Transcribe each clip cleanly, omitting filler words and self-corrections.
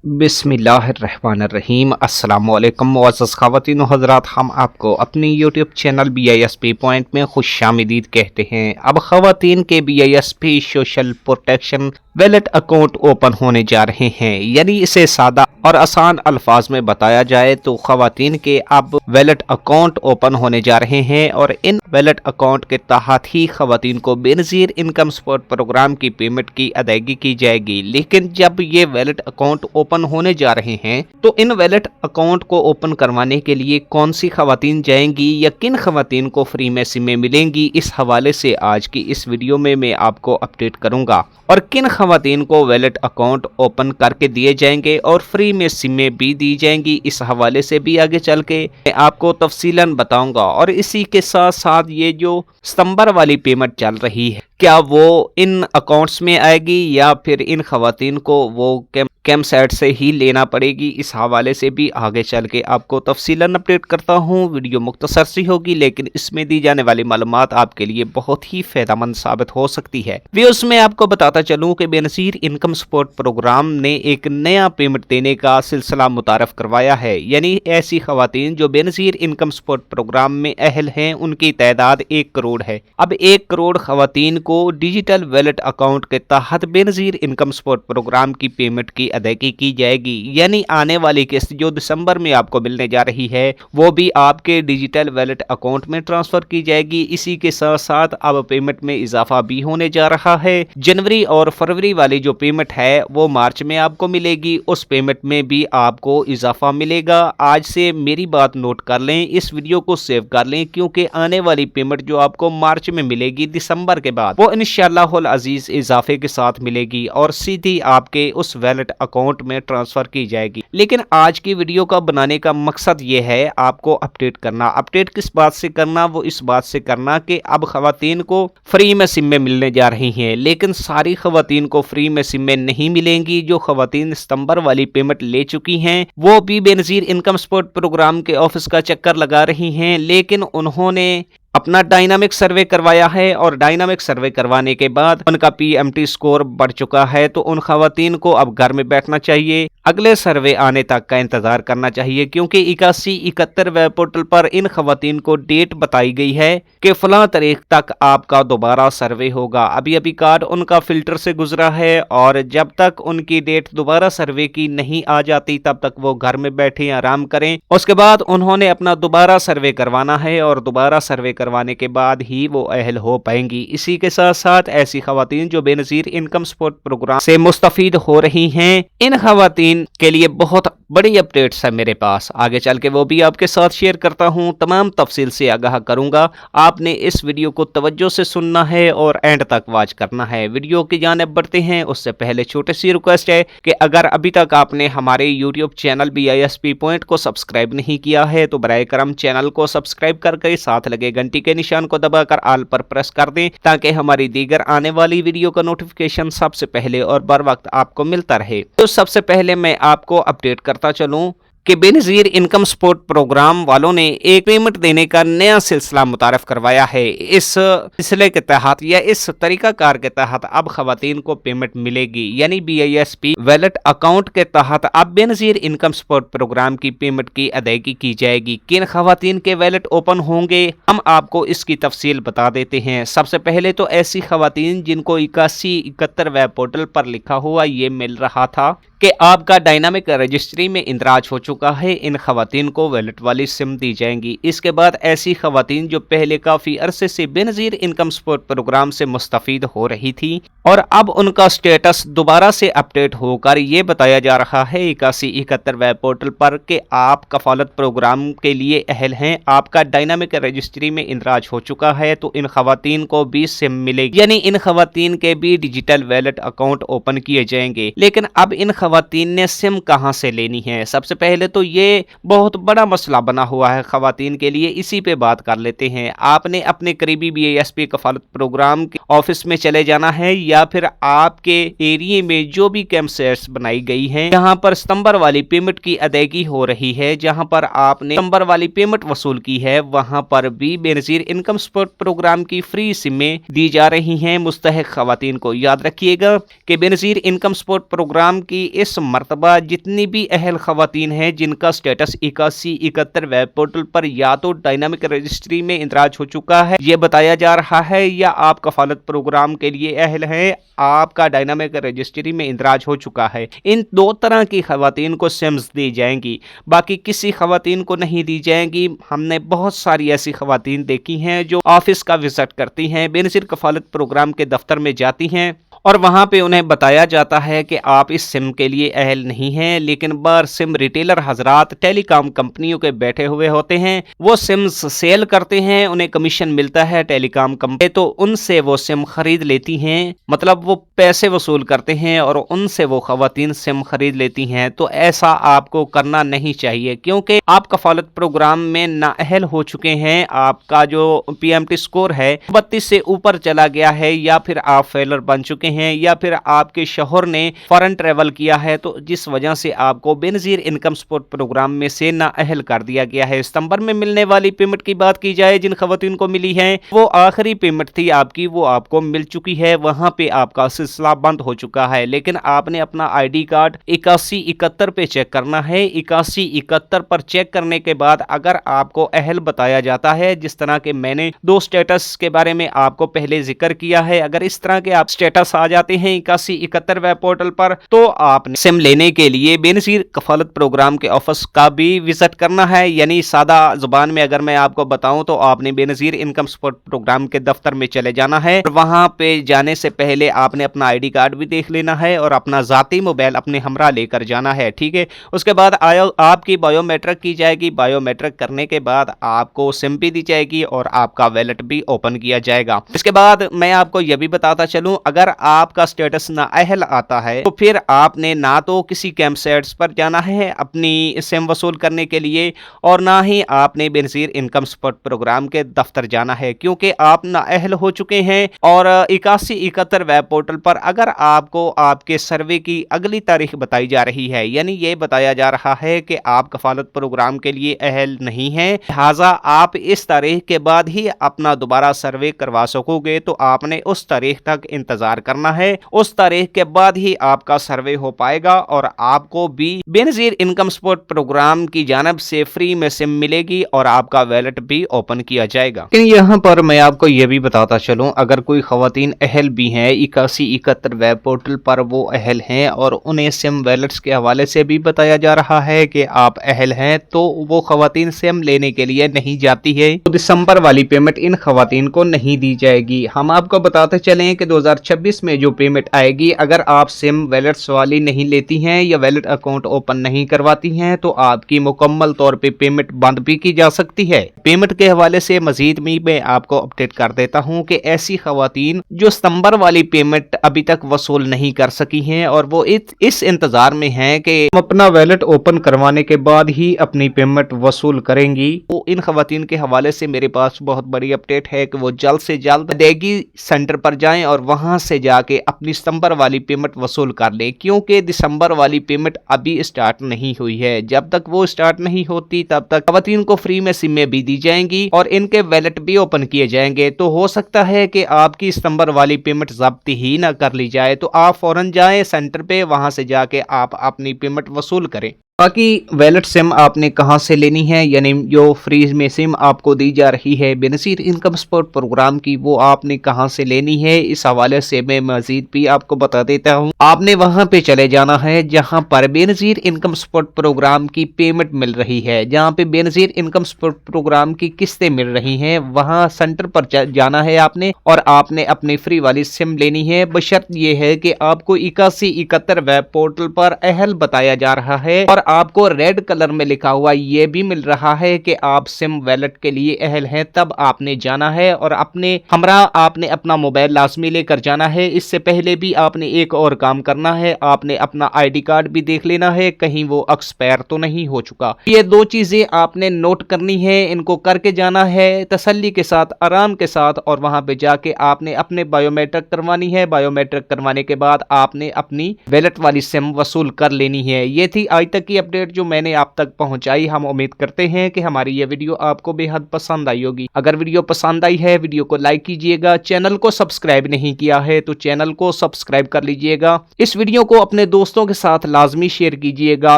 बिस्मिल्लाहिर्रहमानिर्रहीम। अस्सलाम वालेकुम मुअज़्ज़ज़ ख़वातीन व हज़रात, हम आपको अपनी यूट्यूब चैनल BISP पॉइंट में खुशामदीद कहते हैं। अब ख़वातीन के BISP social protection wallet account open होने जा रहे हैं। यानी इसे सादा और आसान अल्फाज में बताया जाए तो ख़वातीन के अब वैलेट अकाउंट ओपन होने जा रहे हैं और इन वैलेट अकाउंट के तहत ही ख़वातीन को बेनज़ीर इनकम सपोर्ट प्रोग्राम की पेमेंट की अदायगी की जाएगी। लेकिन जब ये वैलेट अकाउंट ओपन होने जा रहे हैं तो इन वैलेट अकाउंट को ओपन करवाने के लिए कौन सी ख़वातीन जाएंगी या किन ख़वातीन को फ्री में सिमें मिलेंगी, इस हवाले से आज की इस वीडियो में मैं आपको अपडेट करूंगा। और किन ख़वातीन को वैलेट अकाउंट ओपन करके दिए जाएंगे और फ्री में सिमें भी दी जाएंगी, इस हवाले से भी आगे चल के मैं आपको तफसीलन बताऊंगा। और इसी के साथ साथ ये जो सितंबर वाली पेमेंट चल रही है, क्या वो इन अकाउंट्स में आएगी या फिर इन ख़वातीन को वो कैम साइट से ही लेना पड़ेगी, इस हवाले से भी आगे चल के आपको तफसीलन अपडेट करता हूँ। वीडियो मुख्तसर सी होगी लेकिन इसमें दी जाने वाली मालूमात आपके लिए बहुत ही फ़ायदेमंद साबित हो सकती है। व्यूअर्स, मैं आपको बताता चलूँ कि बेनज़ीर इनकम सपोर्ट प्रोग्राम ने एक नया पेमेंट देने का सिलसिला मुतारफ़ करवाया है। यानी ऐसी ख़वातीन जो बेनज़ीर इनकम सपोर्ट प्रोग्राम में अहल हैं उनकी तादाद 1 करोड़ है। अब 1 करोड़ ख़वातीन को डिजिटल वैलेट अकाउंट के तहत बेनज़ीर इनकम सपोर्ट प्रोग्राम की पेमेंट की अदायगी की जाएगी। यानी आने वाली किस्त जो दिसंबर में आपको मिलने जा रही है वो भी आपके डिजिटल वैलेट अकाउंट में ट्रांसफर की जाएगी। इसी के साथ साथ अब पेमेंट में इजाफा भी होने जा रहा है। जनवरी और फरवरी वाली जो पेमेंट है वो मार्च में आपको मिलेगी, उस पेमेंट में भी आपको इजाफा मिलेगा। आज से मेरी बात नोट कर लें, इस वीडियो को सेव कर लें, क्योंकि आने वाली पेमेंट जो आपको मार्च में मिलेगी दिसंबर के बाद, वो इंशाअल्लाहुल अजीज इजाफे के साथ मिलेगी और सीधी आपके उस वैलेट अकाउंट में ट्रांसफर की जाएगी। लेकिन आज की वीडियो का बनाने का मकसद ये है आपको अपडेट करना। अपडेट किस बात से करना? वो इस बात से करना कि अब ख़वातीन को फ्री में सिमें मिलने जा रही हैं, लेकिन सारी ख़वातीन को फ्री में सिमें नहीं मिलेंगी। जो ख़वातीन सितंबर वाली पेमेंट ले चुकी हैं वो भी बेनज़ीर इनकम सपोर्ट प्रोग्राम के ऑफिस का चक्कर लगा रही हैं, लेकिन उन्होंने अपना डायनामिक सर्वे करवाया है और डायनामिक सर्वे करवाने के बाद उनका PMT स्कोर बढ़ चुका है। तो उन ख़वातीन को अब घर में बैठना चाहिए, अगले सर्वे आने तक का इंतज़ार करना चाहिए, क्योंकि 81-71 वेब पोर्टल पर इन ख़वातीन को डेट बताई गई है कि फ़लाँ तारीख तक आपका दोबारा सर्वे होगा। अभी अभी कार्ड उनका फ़िल्टर से गुजरा है और जब तक उनकी डेट दोबारा सर्वे की नहीं आ जाती तब तक वो घर में बैठे आराम करें। उसके बाद उन्होंने अपना दोबारा सर्वे करवाना है और दोबारा सर्वे करवाने के बाद ही वो अहल हो पाएंगी। इसी के साथ साथ ऐसी ख़वातीन जो बेनज़ीर इनकम सपोर्ट प्रोग्राम से मुस्तफ़ीद हो रही हैं, इन ख़वातीन के लिए बहुत बड़ी अपडेट्स है मेरे पास। आगे चल के वो भी आपके साथ शेयर करता हूं, तमाम तफसील से आगाह करूंगा। आपने इस वीडियो को तवज्जो से सुनना है और एंड तक वॉच करना है। वीडियो की जानिब बढ़ते हैं उससे पहले छोटी सी रिक्वेस्ट है कि अगर अभी तक आपने हमारे यूट्यूब चैनल BISP पॉइंट को सब्सक्राइब नहीं किया है तो बराए करम चैनल को सब्सक्राइब करके साथ लगे घंटी के निशान को दबाकर ऑल पर प्रेस कर दें, ताकि हमारी दीगर आने वाली वीडियो का नोटिफिकेशन सबसे पहले और बर वक्त आपको मिलता रहे। तो सबसे पहले मैं आपको अपडेट करता चलूं कि बेनज़ीर इनकम सपोर्ट प्रोग्राम वालों ने एक पेमेंट देने का नया सिलसिला मुतारफ़ करवाया है। इस सिलसिले के तहत या इस तरीक़ाकार के तहत अब ख़वातीन को पेमेंट मिलेगी। यानी BISP वैलेट अकाउंट के तहत अब बेनज़ीर इनकम सपोर्ट प्रोग्राम की पेमेंट की अदायगी की जाएगी। किन ख़वातीन के वैलेट ओपन होंगे हम आपको इसकी तफसील बता देते हैं। सबसे पहले तो ऐसी ख़वातीन जिनको 81-71 वेब पोर्टल पर लिखा हुआ ये मिल रहा था कि आपका डायनामिक रजिस्ट्री में इंदराज हो चुका है, इन ख़वातीन को वैलेट वाली सिम दी जाएंगी। इसके बाद ऐसी ख़वातीन जो पहले काफ़ी अरसे से बेनज़ीर इनकम सपोर्ट प्रोग्राम से मुस्तफ़ीद हो रही थी और अब उनका स्टेटस दोबारा से अपडेट होकर ये बताया जा रहा है 81-71 वेब पोर्टल पर कि आप कफ़ालत प्रोग्राम के लिए अहल हैं, आपका डायनामिक रजिस्ट्री में इंदराज हो चुका है, तो इन ख़वातीन को भी सिम मिलेगी। यानी इन ख़वातीन के भी डिजिटल वैलेट अकाउंट ओपन किए जाएंगे। लेकिन अब इन ख़वातीन ने सिम कहां से लेनी है? सबसे पहले पहले तो ये बहुत बड़ा मसला बना हुआ है खवातीन के लिए, इसी पे बात कर लेते हैं। आपने अपने करीबी BISP कफालत प्रोग्राम के ऑफिस में चले जाना है या फिर आपके एरिया में जो भी कैंप सेट्स बनाई गई हैं जहां पर सितंबर वाली पेमेंट की अदायगी हो रही है, जहां पर आपने सितंबर वाली पेमेंट वसूल की है, वहां पर भी बेनजीर इनकम सपोर्ट प्रोग्राम की फ्री सिमें दी जा रही हैं मुस्तहिक खवातीन को। याद रखिएगा कि बेनजीर इनकम सपोर्ट प्रोग्राम की इस मर्तबा जितनी भी अहल खवातीन हैं जिनका स्टेटस 8171 वेब पोर्टल पर या तो डायनामिक रजिस्ट्री में इंदराज हो चुका है, ये बताया जा रहा है, या आप कफालत प्रोग्राम के लिए अहल हैं, आपका डायनामिक रजिस्ट्री में इंदराज हो चुका है, इन दो तरह की खवातीन को सिम्स दी जाएंगी, बाकी किसी खवातीन को नहीं दी जाएंगी। हमने बहुत सारी ऐसी खवातीन देखी हैं जो ऑफिस का विजिट करती हैं, बेनजीर कफालत प्रोग्राम के दफ्तर में जाती हैं और वहां पे उन्हें बताया जाता है कि आप इस सिम के लिए अहल नहीं हैं, लेकिन बार सिम रिटेलर हजरात टेलीकॉम कंपनियों के बैठे हुए होते हैं, वो सिम्स सेल करते हैं, उन्हें कमीशन मिलता है टेलीकॉम कंपनी, तो उनसे वो सिम खरीद लेती हैं, मतलब वो पैसे वसूल करते हैं और उनसे वो खवातीन सिम खरीद लेती हैं। तो ऐसा आपको करना नहीं चाहिए क्योंकि आप कफालत प्रोग्राम में नाअहल हो चुके हैं, आपका जो PMT स्कोर है 32 से ऊपर चला गया है, या फिर आप फेलर बन चुके हैं, या फिर आपके शोहर ने फॉरेन ट्रेवल किया है, तो जिस वजह से आपको बेनजीर इनकम सपोर्ट प्रोग्राम में से नाअहल कर दिया गया है। सितंबर में मिलने वाली पेमेंट की बात की जाए, जिन खवातीन को मिली है वो आखिरी पेमेंट थी आपकी, वो आपको मिल चुकी है, वहां पे आपका सिलसिला बंद हो चुका है, लेकिन आपने अपना ID कार्ड 8171 पे चेक करना है। 8171 पर चेक करने के बाद अगर आपको अहल बताया जाता है, जिस तरह के मैंने 2 स्टेटस के बारे में आपको पहले जिक्र किया है, अगर इस तरह के आप स्टेटस आ जाते हैं 8171 वेब पोर्टल पर, तो आपने सिम लेने के लिए बेनजीर कफालत प्रोग्राम के ऑफिस का भी विजिट करना है। यानी सादा जुबान में अगर मैं आपको बताऊं तो आपने बेनजीर इनकम सपोर्ट प्रोग्राम के दफ्तर में चले जाना है, वहां पे जाने से पहले आपने अपना ID कार्ड भी देख लेना है और अपना जाती मोबाइल अपने हमरा लेकर जाना है, ठीक है। उसके बाद आपकी बायोमेट्रिक की जाएगी, बायोमेट्रिक करने के बाद आपको सिम भी दी जाएगी और आपका वैलेट भी ओपन किया जाएगा। इसके बाद मैं आपको यह भी बताता चलूं, अगर आपका स्टेटस नाअहल आता है तो फिर आपने ना तो किसी कैंप सेट्स पर जाना है अपनी सिम वसूल करने के लिए, और ना ही आपने बेनजीर इनकम सपोर्ट प्रोग्राम के दफ्तर जाना है, क्योंकि आप नाअहल हो चुके हैं। और 8171 वेब पोर्टल पर अगर आपको आपके सर्वे की अगली तारीख बताई जा रही है, यानी ये बताया जा रहा है कि आप कफालत प्रोग्राम के लिए अहल नहीं हैं, लिहाजा आप इस तारीख के बाद ही अपना दोबारा सर्वे करवा सकोगे, तो आपने उस तारीख तक इंतजार करना है, उस तारीख के बाद ही आपका सर्वे हो पाएगा और आपको भी बेनजीर इनकम सपोर्ट प्रोग्राम की जानिब से फ्री में सिम मिलेगी और आपका वैलेट भी ओपन किया जाएगा। लेकिन यहाँ पर मैं आपको यह भी बताता चलूं, अगर कोई खवातीन अहल भी हैं 8171 वेब पोर्टल पर वो अहल हैं और उन्हें सिम वैलेट्स के हवाले से भी बताया जा रहा है कि आप अहल हैं, तो वो खवातीन सिम लेने के लिए नहीं जाती है, तो दिसंबर वाली पेमेंट इन खवातीन को नहीं दी जाएगी। हम आपको बताते चलें कि 2026 में जो पेमेंट आएगी, अगर आप सिम वैलेट्स वाली नहीं लेती हैं या वैलेट अकाउंट ओपन नहीं करवाती हैं, तो आपकी मुकम्मल तौर पे पेमेंट बंद भी की जा सकती है। पेमेंट के हवाले से मजीद भी मैं आपको अपडेट कर देता हूं कि ऐसी खवातीन जो सितंबर वाली पेमेंट अभी तक वसूल नहीं कर सकी हैं और वो इस इंतजार में हैं कि हम अपना वैलेट ओपन करवाने के बाद ही अपनी पेमेंट वसूल करेंगी, तो इन खवातीन के हवाले से मेरे पास बहुत बड़ी अपडेट है कि वो जल्द से जल्द अदायगी सेंटर पर जाएं और वहां से जाके अपनी सितंबर वाली पेमेंट वसूल कर ले, क्योंकि दिसंबर वाली पेमेंट अभी स्टार्ट नहीं हुई है। जब तक वो स्टार्ट नहीं होती तब तक खवातीन को फ्री में सिमें भी दी जाएंगी और इनके वैलेट भी ओपन किए जाएंगे। तो हो सकता है कि आपकी सितंबर वाली पेमेंट जब्त ही ना कर ली जाए, तो आप फौरन जाएं सेंटर पे, वहां से जाके आप अपनी पेमेंट वसूल करें। बाकी वैलेट सिम आपने कहां से लेनी है, यानी जो फ्री में सिम आपको दी जा रही है बेनजीर इनकम सपोर्ट प्रोग्राम की, वो आपने कहां से लेनी है, इस हवाले से मैं मजीद भी आपको बता देता हूं। आपने वहां पे चले जाना है जहां पर बेनजीर इनकम सपोर्ट प्रोग्राम की पेमेंट मिल रही है, जहां पे बेनजीर इनकम सपोर्ट प्रोग्राम की किस्तें मिल रही हैं, वहां सेंटर पर जाना है आपने और आपने अपनी फ्री वाली सिम लेनी है। बशर्त ये है कि आपको 8171 वेब पोर्टल पर अहल बताया जा रहा है और آپ کو ریڈ کلر میں لکھا ہوا یہ بھی مل رہا ہے کہ آپ سم ویلٹ کے لیے اہل ہیں، تب آپ نے جانا ہے اور اپنے ہمراہ آپ نے اپنا موبائل لازمی لے کر جانا ہے۔ اس سے پہلے بھی آپ نے ایک اور کام کرنا ہے، آپ نے اپنا آئی ڈی کارڈ بھی دیکھ لینا ہے کہیں وہ ایکسپائر تو نہیں ہو چکا۔ یہ دو چیزیں آپ نے نوٹ کرنی ہے، ان کو کر کے جانا ہے تسلی کے ساتھ، آرام کے ساتھ، اور وہاں پہ جا کے آپ نے اپنے بایو میٹرک کروانی ہے۔ بایو میٹرک کروانے کے بعد آپ نے اپنی ویلٹ والی سم وصول کر لینی ہے۔ یہ تھی آج تک کی اپڈیٹ جو میں نے آپ تک پہنچائی۔ ہم امید کرتے ہیں کہ ہماری یہ ویڈیو آپ کو بے حد پسند آئی ہوگی۔ اگر ویڈیو پسند آئی ہے ویڈیو کو لائک کیجئے گا، چینل کو سبسکرائب نہیں کیا ہے تو چینل کو سبسکرائب کر لیجئے گا، اس ویڈیو کو اپنے دوستوں کے ساتھ لازمی شیئر کیجئے گا۔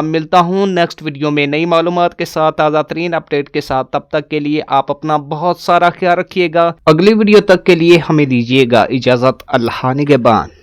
ملتا ہوں نیکسٹ ویڈیو میں نئی معلومات کے ساتھ، تازہ ترین اپڈیٹ کے ساتھ۔ تب تک کے لیے آپ اپنا بہت سارا خیال رکھیے گا۔ اگلی ویڈیو تک کے لیے ہمیں دیجیے گا اجازت۔ اللہ نگہبان۔